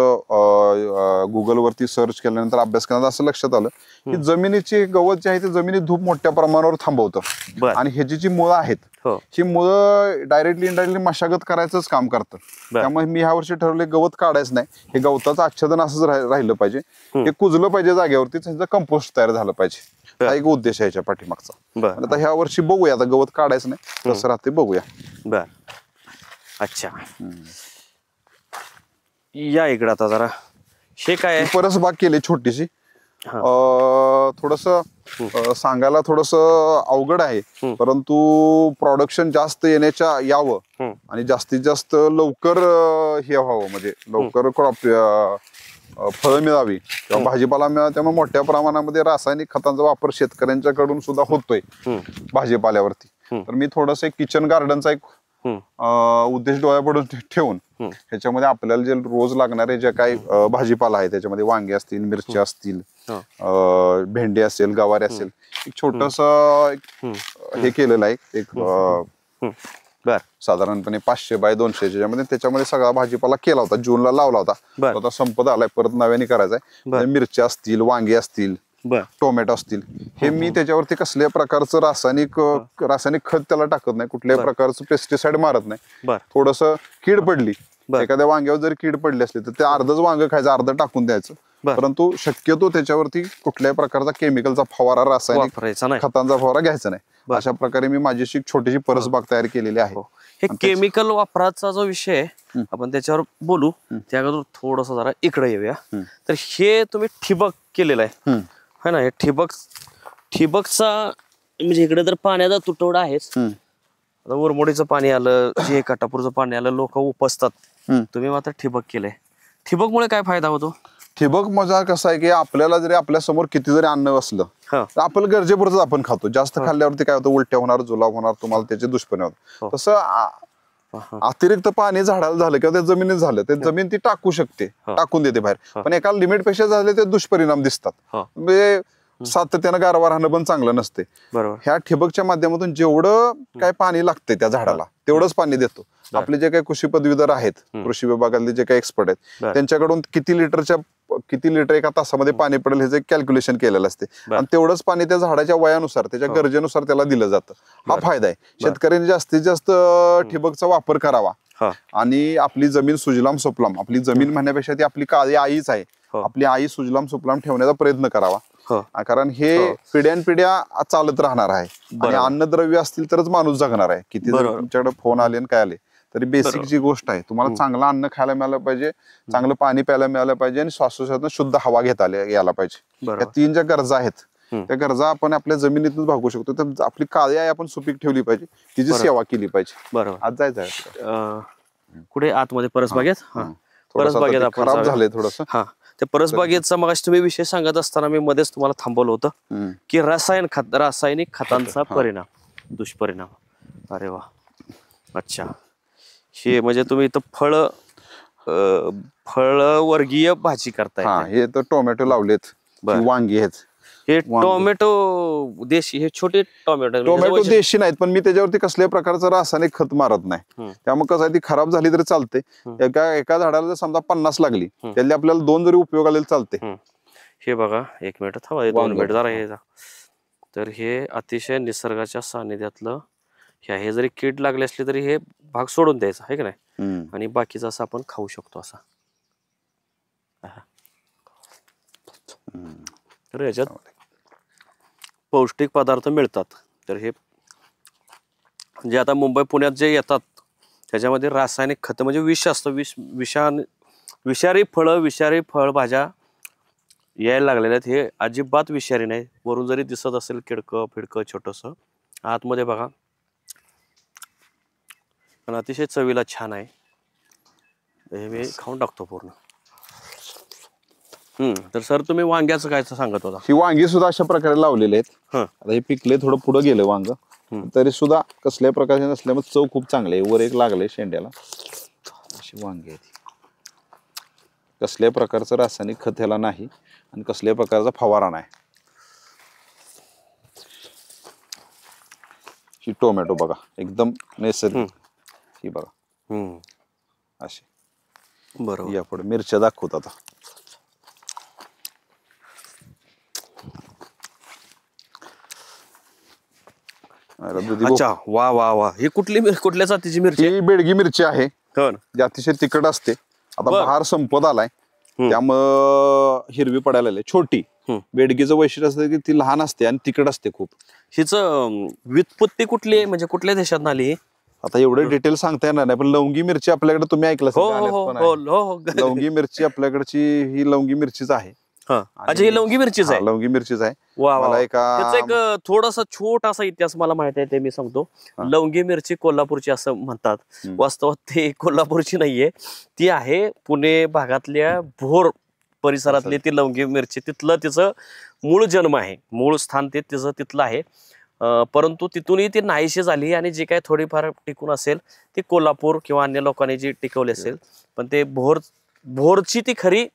Speaker 1: गुगल वरती सर्च केल्यानंतर अभ्यास केल्यानंतर असं लक्षात आलं की जमिनीची गवत जे आहे ते जमिनीत धूप मोठ्या प्रमाणावर थांबवतं. आणि ह्याची जी मुळं आहेत ही मुळं डायरेक्टली इनडायरेक्टली मशागत करायचंच काम करतं. त्यामुळे मी ह्या वर्षी ठरवले गवत काढायचं नाही, हे गवताचं आच्छादन असंच राहिलं पाहिजे, हे कुजलं पाहिजे जागेवरती, त्याचं कंपोस्ट तयार झालं पाहिजे. हा एक उद्देश आहे याच्या पाठीमागचा. आता ह्या वर्षी बघूया, आता गवत काढायचं नाही कसं राहते बघूया.
Speaker 2: बर, अच्छा, या इकडं आता जरा. हे काय
Speaker 1: परसबाग केली छोटीशी. थोडस सांगायला थोडस अवघड आहे, परंतु प्रोडक्शन जास्त यावं आणि जास्तीत जास्त लवकर हे व्हावं, म्हणजे लवकर क्रॉप फळं मिळावी किंवा भाजीपाला मिळावा. त्यामुळे मोठ्या प्रमाणामध्ये रासायनिक खतांचा वापर शेतकऱ्यांच्याकडून सुद्धा होतोय भाजीपाल्यावरती. तर मी थोडस किचन गार्डनचा एक उद्देश डोळ्यापुढे ठेवून ह्याच्यामध्ये आपल्याला जे रोज लागणारे जे काही भाजीपाला आहे, त्याच्यामध्ये वांगे असतील, मिरच्या असतील, भेंडी असेल, गवारी असेल, एक छोटस हे केलेलं आहे एक साधारणपणे 500 बाय 200 ज्याच्यामध्ये त्याच्यामध्ये सगळा भाजीपाला केला होता, जूनला लावला होता, आता संपत आलाय, परत नव्याने करायचा. मिरच्या असतील, वांगे असतील, टोमॅटो असतील, हे मी त्याच्यावरती कसल्या प्रकारचं रासायनिक खत त्याला टाकत नाही, कुठल्याही प्रकारचं पेस्टिसाइड मारत नाही. थोडस कीड पडली, एखाद्या वांग्यावर जरी कीड पडली असली तर ते अर्धच वांग खायचं, अर्ध टाकून द्यायचं, परंतु शक्यतो त्याच्यावरती कुठल्याही प्रकारचा केमिकलचा फवारा, रासायनिक खतांचा फवारा घ्यायचा नाही. अशा प्रकारे मी माझी छोटीशी परसबाग तयार केलेली आहे.
Speaker 2: हे केमिकल वापराचा जो विषय आपण त्याच्यावर बोलू, त्या अगोदर थोडस जरा इकडे येऊया. तर हे तुम्ही ठिबक केलेलं आहे है ना? हे ठिबकचा म्हणजे इकडे तर पाण्याचा तुटवडा आहेच. आता उरमोडीचं पाणी आलं, जे काटापूरचं पाणी आलं, लोक उपसतात. तुम्ही मात्र ठिबक केलंय. ठिबकमुळे काय फायदा होतो?
Speaker 1: ठिबक मजा कसं आहे की आपल्याला जरी आपल्या समोर किती जरी अन्न असलं तर आपलं गरजेपुरतच आपण खातो. जास्त खाल्ल्यावरती काय होतं, उलट्या होणार, जुलाब होणार, तुम्हाला त्याचे दुष्परिणाम होतात. तसं अतिरिक्त पाणी झाडाला झालं किंवा त्या जमिनीत झालं, ते जमीन ती टाकून देते बाहेर, पण एका लिमिट पेक्षा झाले ते दुष्परिणाम दिसतात. म्हणजे सातत्यानं गारवा राहणं पण चांगलं नसते. ह्या ठिबकच्या माध्यमातून जेवढं काय पाणी लागते त्या झाडाला तेवढंच पाणी देतो. आपले जे काही कृषी पदवीधर आहेत, कृषी विभागातले जे काही एक्सपर्ट आहेत, त्यांच्याकडून किती लिटर एका तासामध्ये पाणी पडेल ह्याचं कॅल्क्युलेशन केलेलं असते, आणि तेवढंच पाणी त्या झाडाच्या वयानुसार, त्याच्या गरजेनुसार त्याला दिलं जातं. हा फायदा आहे. शेतकऱ्यांनी जास्तीत जास्त ठिबकचा वापर करावा आणि आपली जमीन सुजलाम सुफलाम, आपली जमीन म्हणण्यापेक्षा ती आपली काळी आईच आहे, आपली आई सुजलाम सुफलाम ठेवण्याचा प्रयत्न करावा. कारण हे पिढ्यानपिढ्या चालत राहणार आहे आणि अन्नद्रव्य असतील तरच माणूस जगणार आहे. किती जर तुमच्याकडे फोन आले आणि काय आले तरी बेसिक जी गोष्ट आहे, तुम्हाला चांगलं अन्न खायला मिळालं पाहिजे, चांगलं पाणी प्यायला मिळालं पाहिजे आणि श्वासोच्छवासातून शुद्ध हवा घेता यायला पाहिजे. या 3 ज्या गरजा आहेत त्या गरजा आपण आपल्या जमिनीतून भागू शकतो. तर आपली काळी आई आपण सुपीक ठेवली पाहिजे, तिची सेवा केली पाहिजे.
Speaker 2: बरोबर.
Speaker 1: आज जायचं
Speaker 2: कुठे आतमध्ये परसबागेत? परसबागेत आपण
Speaker 1: खराब झालंय थोडस.
Speaker 2: हा, ते परसबागेचा मग तुम्ही विषय सांगत असताना मी मध्येच तुम्हाला थांबवलं होतं की रासायनिक खतांचा परिणाम, दुष्परिणाम. अरे वा, अच्छा. हे म्हणजे तुम्ही इथं फळवर्गीय भाजी करताय.
Speaker 1: हे तर टोमॅटो लावलेत, वांगी आहेत.
Speaker 2: हे टोमॅटो देशी, हे छोटे
Speaker 1: टोमॅटो देशी नाहीत, पण मी त्याच्यावरती कसल्याही प्रकारचं रासायनिक खत मारत नाही. त्यामुळे कसं आहे, ती खराब झाली तरी चालते. एका झाडाला जर समजा 50 लागली, त्यातली आपल्याला 2 जरी उपयोग आले चालते.
Speaker 2: हे बघा, 1 मिनिट थांबा, 2 मिनिट जरा हे. तर हे अतिशय निसर्गाच्या सानिध्यातलं हे जरी कीड लागली असली तरी हे भाग सोडून द्यायचा आहे की नाही, आणि बाकीचा असं आपण खाऊ शकतो असा. तर याच्यात पौष्टिक पदार्थ मिळतात. तर हे जे आता मुंबई पुण्यात जे येतात त्याच्यामध्ये रासायनिक खतं म्हणजे विष असतं, विषारी फळं, विषारी फळभाज्या यायला लागलेल्या आहेत. हे अजिबात विषारी नाही. वरून जरी दिसत असेल किडकं फिडकं छोटंसं, आतमध्ये बघा पण अतिशय चवीला छान आहे. हे मी खाऊन टाकतो पूर्ण. तर सर तुम्ही वांग्याचं काय सांगत होता?
Speaker 1: ही वांगी सुद्धा अशा प्रकारे लावलेले आहेत.
Speaker 2: हं.
Speaker 1: आता हे पिकले, थोडं पुढे गेलं वांग, तरी सुद्धा कसल्या प्रकारचे नसल्यामुळे चव खूप चांगली आहे. वर एक लागले शेंड्याला, अशी वांगी आहेत. कसल्या प्रकारचं रासायनिक खत ह्याला नाही आणि कसल्या प्रकारचा फवारा नाही. ही टोमॅटो बघा एकदम नैसर्गिक. ही बघा अशी.
Speaker 2: बरोबर.
Speaker 1: या पुढे मिरच्या दाखवत आता.
Speaker 2: अच्छा, वा वा वा. ही कुठल्या जातीची मिरची?
Speaker 1: ही बेडगी मिरची आहे,
Speaker 2: हो ना.
Speaker 1: जी अतिशय तिखट असते. आता
Speaker 2: बर.
Speaker 1: बहार संपत आलाय त्यामुळं हिरवी पडायला लागली. छोटी बेडगीचं वैशिष्ट्य असतं की ती लहान असते आणि तिखट असते खूप.
Speaker 2: हिच व्युत्पत्ती कुठली आहे, म्हणजे कुठल्या देशात आली?
Speaker 1: आता एवढं डिटेल सांगता येणार नाही, पण लवंगी मिरची आपल्याकडे तुम्ही ऐकलं
Speaker 2: हो
Speaker 1: असेल,
Speaker 2: हो
Speaker 1: गाण्यात
Speaker 2: हो
Speaker 1: पण
Speaker 2: हो
Speaker 1: आहे. लवंगी मिरची आपल्याकडची ही लवंगी मिरचीच आहे.
Speaker 2: अच्छा, ही लवंगी मिरचीच आहे.
Speaker 1: लवंगी मिरचीच आहे.
Speaker 2: वा वा.
Speaker 1: मला
Speaker 2: त्याचा
Speaker 1: एका
Speaker 2: एक थोडासा छोटासा इतिहास मला माहित आहे, ते मी सांगतो. लवंगी मिरची कोल्हापूरची असं म्हणतात. वास्तवात ते कोल्हापूरची नाहीये, ती आहे पुणे भागातल्या भोर परिसरातली ती लवंगी मिरची. तिथलं तिचं मूळ जन्म आहे, मूळ स्थान ते तिचं तिथलं आहे. परंतु तिथूनही ती नाहीशी झाली आणि जे काही थोडीफार टिकून असेल ती कोल्हापूर किंवा अन्य लोकांनी जी टिकवली असेल, पण ते भोरची ती खरी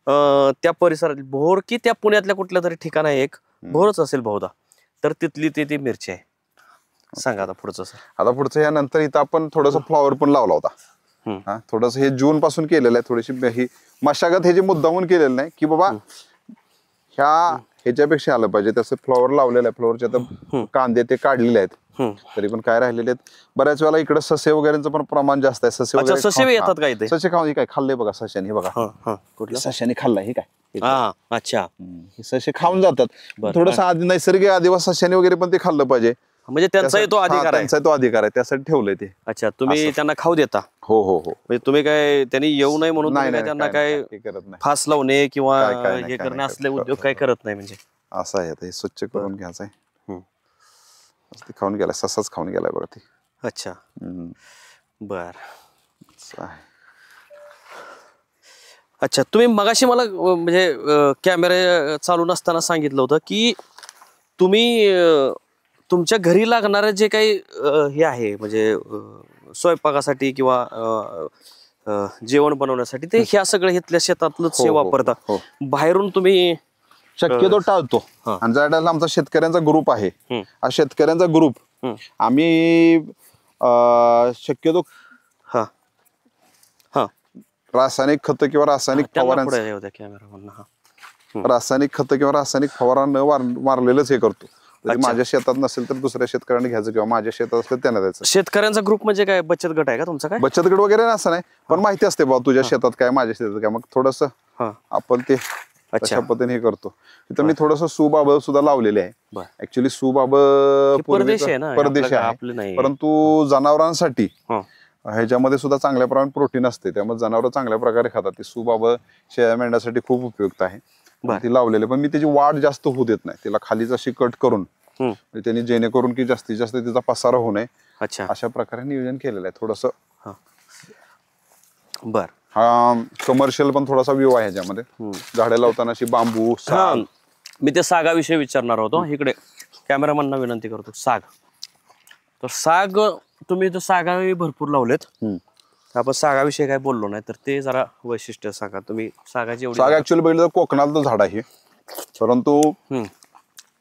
Speaker 2: त्या परिसरात, भोर की त्या पुण्यातल्या कुठल्या तरी ठिकाण आहे, एक भोरच असेल बहुधा, तर तिथली ती मिरची आहे. सांगा आता पुढचं सर.
Speaker 1: आता पुढचं यानंतर इथं आपण थोडस फ्लॉवर पण लावला होता. थोडस हे जून पासून केलेलं आहे. थोडीशी ही मशागत हे जे मुद्दामून केलेलं नाही की बाबा ह्याच्यापेक्षा आलं पाहिजे, तसं फ्लॉवर लावलेलं आहे. फ्लॉवरचे आता कांदे ते काढलेले आहेत, तरी पण काय राहिलेले आहेत. बऱ्याच वेळेला इकडे ससे वगैरेचं पण प्रमाण जास्त आहे. ससे वगैरे
Speaker 2: ससे येतात काय ते?
Speaker 1: ससे खाऊन काय खाल्लंय बघा सशाने, बघा सशाने खाल्लाय हे काय.
Speaker 2: अच्छा,
Speaker 1: हे ससे खाऊन जातात. थोडस नैसर्गिक आदिवासी सशाने वगैरे पण ते खाल्लं पाहिजे.
Speaker 2: म्हणजे त्यांचाही तो अधिकार आहे.
Speaker 1: त्यांचा तो अधिकार आहे, त्यासाठी ठेवलंय ते.
Speaker 2: अच्छा, तुम्ही त्यांना खाऊ देता?
Speaker 1: हो हो हो.
Speaker 2: म्हणजे तुम्ही काय त्यांनी येऊ नये म्हणून त्यांना काय
Speaker 1: करत नाही,
Speaker 2: फास लावणे किंवा
Speaker 1: काय
Speaker 2: हे करणे असले उद्योग काय करत नाही म्हणजे?
Speaker 1: असं आहे. हे स्वच्छ करून घ्यायचंय. ते खाऊन गेलाय, ससाच खाऊन गेलाय बघा ते.
Speaker 2: अच्छा, बर. अच्छा, तुम्ही मगाशी मला म्हणजे कॅमेरा चालू नसताना सांगितलं होतं की तुम्ही तुमच्या घरी लागणारे जे काही हे आहे, म्हणजे स्वयंपाकासाठी किंवा जेवण बनवण्यासाठी, ते ह्या सगळं इथल्या शेतातलंच वापरता. बाहेरून तुम्ही
Speaker 1: शक्यतो टाळतो. आणि ज्या आमचा शेतकऱ्यांचा ग्रुप आहे, हा शेतकऱ्यांचा ग्रुप आम्ही शक्यतो रासायनिक खत किंवा रासायनिक फवारा न मारलेलंच हे करतो. माझ्या शेतात नसेल तर दुसऱ्या शेतकऱ्यांनी घ्यायचं किंवा माझ्या शेतात असलं त्यांना द्यायचं.
Speaker 2: शेतकऱ्यांचा ग्रुप म्हणजे काय, बचत गट आहे का तुमचा? काय
Speaker 1: बचत गट वगैरे असं नाही, पण माहिती असते बाबा तुझ्या शेतात काय, माझ्या शेतात काय, मग थोडस आपण ते अशा पद्धतीने हे करतो. तिथं मी थोडस सुबाब सुद्धा लावलेले आहे. ऍक्च्युली सुबाब
Speaker 2: परदेश आहे,
Speaker 1: परंतु जनावरांसाठी ह्याच्यामध्ये सुद्धा चांगल्या प्रमाणात प्रोटीन असते, त्यामुळे जनावर चांगल्या प्रकारे खातात. ते सुबाब शेळ्या मेंढ्यासाठी खूप उपयुक्त आहे. ती लावलेले, पण मी त्याची वाढ जास्त होऊ देत नाही. तिला खालीच अशी कट करून त्यांनी, जेणेकरून की जास्तीत जास्त तिचा पसारा होऊ नये, अशा प्रकारे नियोजन केलेलं आहे थोडस.
Speaker 2: बर.
Speaker 1: हा कमर्शियल पण थोडासा व्ह्यू आहे ह्याच्यामध्ये. झाडे लावताना अशी बांबू, साग.
Speaker 2: मी ते सागाविषयी विचारणार होतो. इकडे कॅमेरामॅनना विनंती करतो. साग, तर साग तुम्ही तर सागावी भरपूर लावलेत. आपण सागाविषयी काय बोललो नाही, तर ते जरा वैशिष्ट्य सांगा तुम्ही सागाची.
Speaker 1: साग ऍक्च्युअली बघितलं तर कोकणातलं झाड आहे, परंतु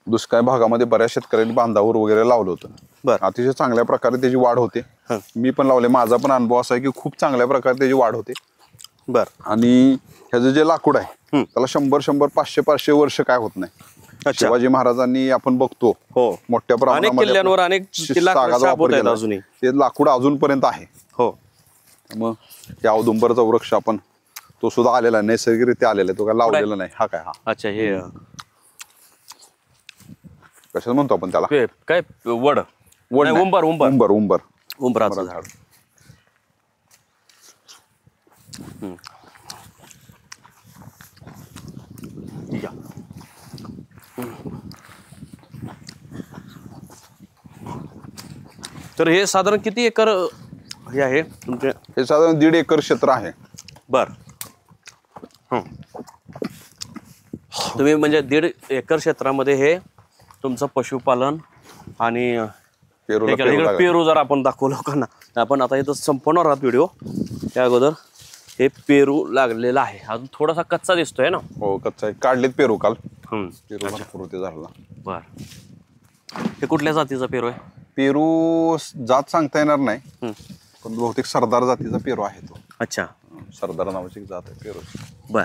Speaker 1: दुष्काळ भागामध्ये बऱ्याच शेतकऱ्यांनी बांधावर वगैरे लावलं होतं. अतिशय चांगल्या प्रकारे त्याची वाढ होते. मी पण लावले. माझा पण अनुभव असा आहे की खूप चांगल्या प्रकारे त्याची वाढ होते. आणि ह्याचं जे लाकूड आहे त्याला 100, 500 वर्ष काय होत नाही. शिवाजी महाराजांनी आपण बघतो मोठ्या प्रमाणात ते लाकूड अजूनपर्यंत आहे. मग त्या औदुंबरचा वृक्ष आपण तो सुद्धा आलेला, नैसर्गिकरित्या आलेला आहे, तो काय लावलेला नाही. हा काय, हा
Speaker 2: अच्छा, हे
Speaker 1: कशाला म्हणतो आपण त्याला,
Speaker 2: काय वड,
Speaker 1: वड
Speaker 2: नाही,
Speaker 1: नाही.
Speaker 2: उंबर उंबर
Speaker 1: उंबर उंबर
Speaker 2: उंबराचं झाड. या. तर हे साधारण किती एकर हे आहे तुमचे?
Speaker 1: हे साधारण 1.5 एकर क्षेत्र आहे.
Speaker 2: बर. तुम्ही म्हणजे 1.5 एकर क्षेत्रामध्ये हे तुमचं पशुपालन आणि
Speaker 1: पेरूला पेरू
Speaker 2: इकडे
Speaker 1: लागला.
Speaker 2: पेरू जर आपण दाखवू लोकांना, आपण आता इथं संपवणार आहात व्हिडिओ, त्या अगोदर हे पेरू लागलेला आहे. अजून थोडासा कच्चा दिसतोय ना?
Speaker 1: हो कच्चा आहे. काढलेत पेरू काल. पेरू
Speaker 2: अच्छा.
Speaker 1: भरपूर होते झाडाला.
Speaker 2: बर. हे कुठल्या जातीचा पेरू आहे?
Speaker 1: पेरू जात सांगता येणार नाही, पण बहुतेक सरदार जातीचा पेरू आहे तो.
Speaker 2: अच्छा.
Speaker 1: सरदार नावाची एक जात आहे पेरू.
Speaker 2: बर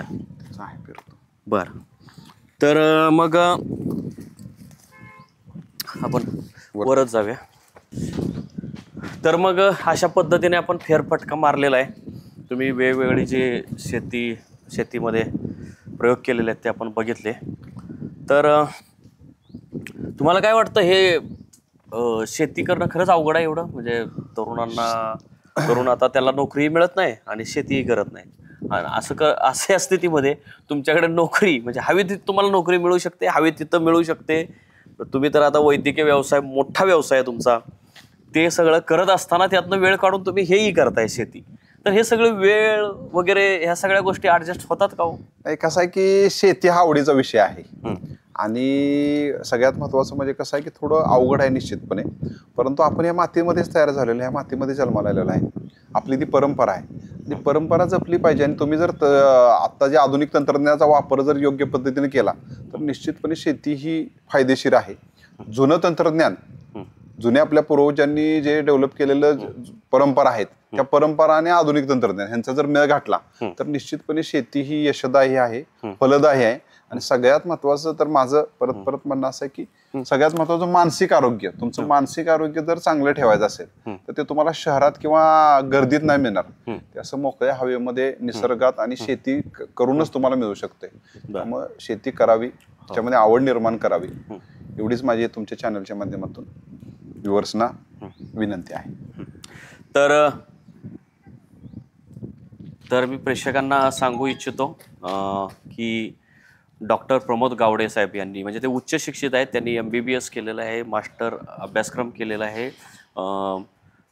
Speaker 1: आहे पेरू तो.
Speaker 2: बर. तर मग आपण वरच जाऊया. तर मग अशा पद्धतीने आपण फेरफटका मारलेला आहे. तुम्ही वेगवेगळी जे शेतीमध्ये प्रयोग केलेले आहेत ते आपण बघितले. तर तुम्हाला काय वाटतं, हे शेती करणं खरंच अवघड आहे एवढं? म्हणजे तरुण आता त्याला नोकरी मिळत नाही आणि शेतीही करत नाही. आणि अशा स्थितीमध्ये तुमच्याकडे नोकरी म्हणजे हवी तिथं तुम्हाला नोकरी मिळू शकते, हवी तिथं मिळू शकते. तुम्ही तर आता वैद्यकीय व्यवसाय, मोठा व्यवसाय आहे तुमचा, ते सगळं करत असताना त्यातनं वेळ काढून तुम्ही हेही करताय शेती. तर हे सगळं वेळ वगैरे ह्या सगळ्या गोष्टी ऍडजस्ट होतात का हो?
Speaker 1: कसं आहे की शेती हा आवडीचा विषय आहे आणि सगळ्यात महत्वाचं म्हणजे कसं आहे की थोडं अवघड आहे निश्चितपणे, परंतु आपण या मातीमध्येच तयार झालेलो आहे, या मातीमध्ये जन्माला आलेला आहे. आपली ती परंपरा आहे, ती परंपरा जपली पाहिजे. आणि तुम्ही जर आता जे आधुनिक तंत्रज्ञानाचा वापर जर योग्य पद्धतीने केला तर निश्चितपणे शेती ही फायदेशीर आहे. जुनं तंत्रज्ञान, जुन्या आपल्या पूर्वजांनी जे डेव्हलप केलेलं परंपरा आहेत, त्या परंपरा आणि आधुनिक तंत्रज्ञान ह्यांचा जर मेळ घातला तर निश्चितपणे शेती ही यशदायी आहे, फलदायी आहे. आणि सगळ्यात महत्वाचं तर माझं परत म्हणणं असं आहे की सगळ्यात महत्वाचं मानसिक आरोग्य. तुमचं मानसिक आरोग्य जर चांगलं ठेवायचं असेल तर ते तुम्हाला शहरात किंवा गर्दीत नाही मिळणार. ते असं मोकळ्या हवेमध्ये, निसर्गात आणि शेती करूनच तुम्हाला मिळू शकते. त्यामुळे शेती करावी, त्याच्यामध्ये आवड निर्माण करावी, एवढीच माझी तुमच्या चॅनलच्या माध्यमातून व्ह्युअर्सना विनंती आहे.
Speaker 2: तर मी प्रेक्षकांना सांगू इच्छितो की डॉक्टर प्रमोद गावडे साहेब यांनी, म्हणजे ते उच्च शिक्षित आहेत, त्यांनी MBBS केलेलं आहे, मास्टर अभ्यासक्रम केलेला आहे,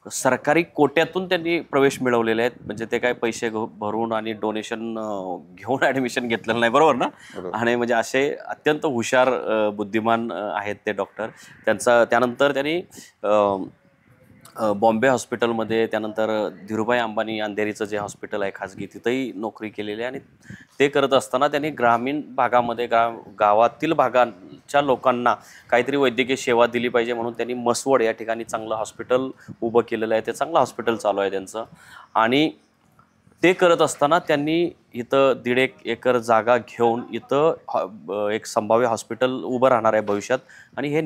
Speaker 2: सरकारी कोट्यातून त्यांनी प्रवेश मिळवलेले आहेत. म्हणजे ते काय पैसे भरून आणि डोनेशन घेऊन ॲडमिशन घेतलेलं नाही, बरोबर ना? आणि म्हणजे असे अत्यंत हुशार बुद्धिमान आहेत ते डॉक्टर. त्यानंतर त्यांनी बॉम्बे हॉस्पिटलमध्ये, त्यानंतर धीरूभाई अंबानी अंधेरीचं जे हॉस्पिटल आहे खाजगी, तिथंही नोकरी केलेली आहे. आणि ते करत असताना त्यांनी ग्रामीण भागामध्ये गावातील भागांच्या लोकांना काहीतरी वैद्यकीय सेवा दिली पाहिजे म्हणून त्यांनी मसवड या ठिकाणी चांगलं हॉस्पिटल उभं केलेलं आहे. ते चांगलं हॉस्पिटल चालू आहे त्यांचं. आणि ते करत असताना त्यांनी इथं 1.5 एकर जागा घेऊन इथं एक संभाव्य हॉस्पिटल उभं राहणार आहे भविष्यात. आणि हे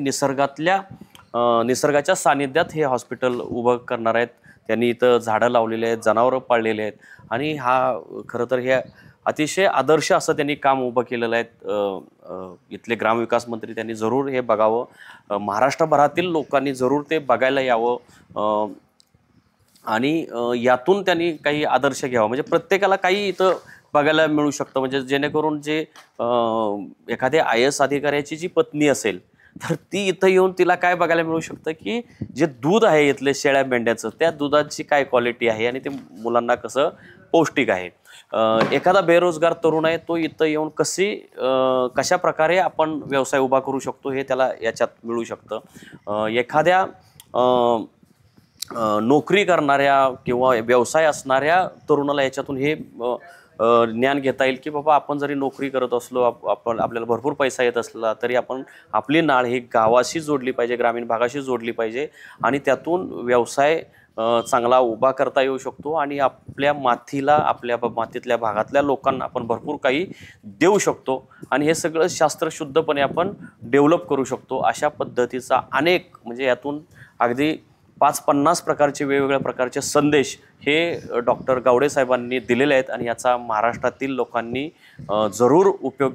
Speaker 2: निसर्गाच्या सानिध्यात हे हॉस्पिटल उभं करणार आहेत. त्यांनी इथं झाडं लावलेली आहेत, जनावरं पाळलेली आहेत. आणि खरं तर हे अतिशय आदर्श असं त्यांनी काम उभं केलेलं आहे. इथले ग्रामविकास मंत्री त्यांनी जरूर हे बघावं, महाराष्ट्रभरातील लोकांनी जरूर ते बघायला यावं आणि यातून त्यांनी काही आदर्श घ्यावा. म्हणजे प्रत्येकाला काही इथं बघायला मिळू शकतं. म्हणजे जेणेकरून जे एखाद्या IAS अधिकाऱ्याची जी पत्नी असेल तर ती इथं येऊन तिला काय बघायला मिळू शकतं की जे दूध आहे इथले शेळ्या मेंढ्याचं, त्या दुधाची काय क्वालिटी आहे आणि ते मुलांना कसं पौष्टिक आहे. एखादा बेरोजगार तरुण आहे, तो इथं येऊन कशा प्रकारे आपण व्यवसाय उभा करू शकतो हे त्याला याच्यात मिळू शकतं. एखाद्या नोकरी करणाऱ्या किंवा व्यवसाय असणाऱ्या तरुणाला याच्यातून हे ज्ञान घेता येईल की बाबा आपण जरी नोकरी करत असलो, आपल्याला भरपूर पैसा येत असला तरी आपण आपली नाळ ही गावाशी जोडली पाहिजे, ग्रामीण भागाशी जोडली पाहिजे आणि त्यातून व्यवसाय चांगला उभा करता येऊ शकतो आणि आपल्या मातीतल्या भागातल्या लोकांना आपण भरपूर काही देऊ शकतो आणि हे सगळं शास्त्रशुद्धपणे आपण डेव्हलप करू शकतो. अशा पद्धतीचा अनेक, म्हणजे यातून अगदी 50 प्रकारचे वेगवेगळ्या प्रकारचे संदेश हे डॉक्टर गावडे साहेबांनी दिलेले आहेत आणि याचा महाराष्ट्रातील लोकांनी जरूर उपयोग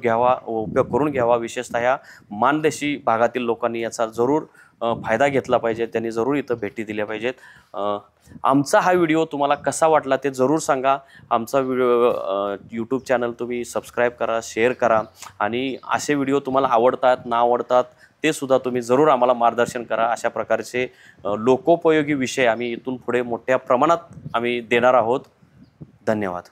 Speaker 2: करून घ्यावा. विशेषतः ह्या मानदेशी भागातील लोकांनी याचा जरूर फायदा घेतला पाहिजे, त्यांनी जरूर इथं भेटी दिल्या पाहिजेत. आमचा हा व्हिडिओ तुम्हाला कसा वाटला ते जरूर सांगा. आमचा व्हिडिओ यूट्यूब चॅनल तुम्ही सबस्क्राईब करा, शेअर करा आणि असे व्हिडिओ तुम्हाला आवडतात ना आवडतात ते सुद्धा तुम्ही जरूर आम्हाला मार्गदर्शन करा. अशा प्रकारचे लोकोपयोगी विषय आम्ही इथून पुढे मोठ्या प्रमाणात आम्ही देणार आहोत. धन्यवाद.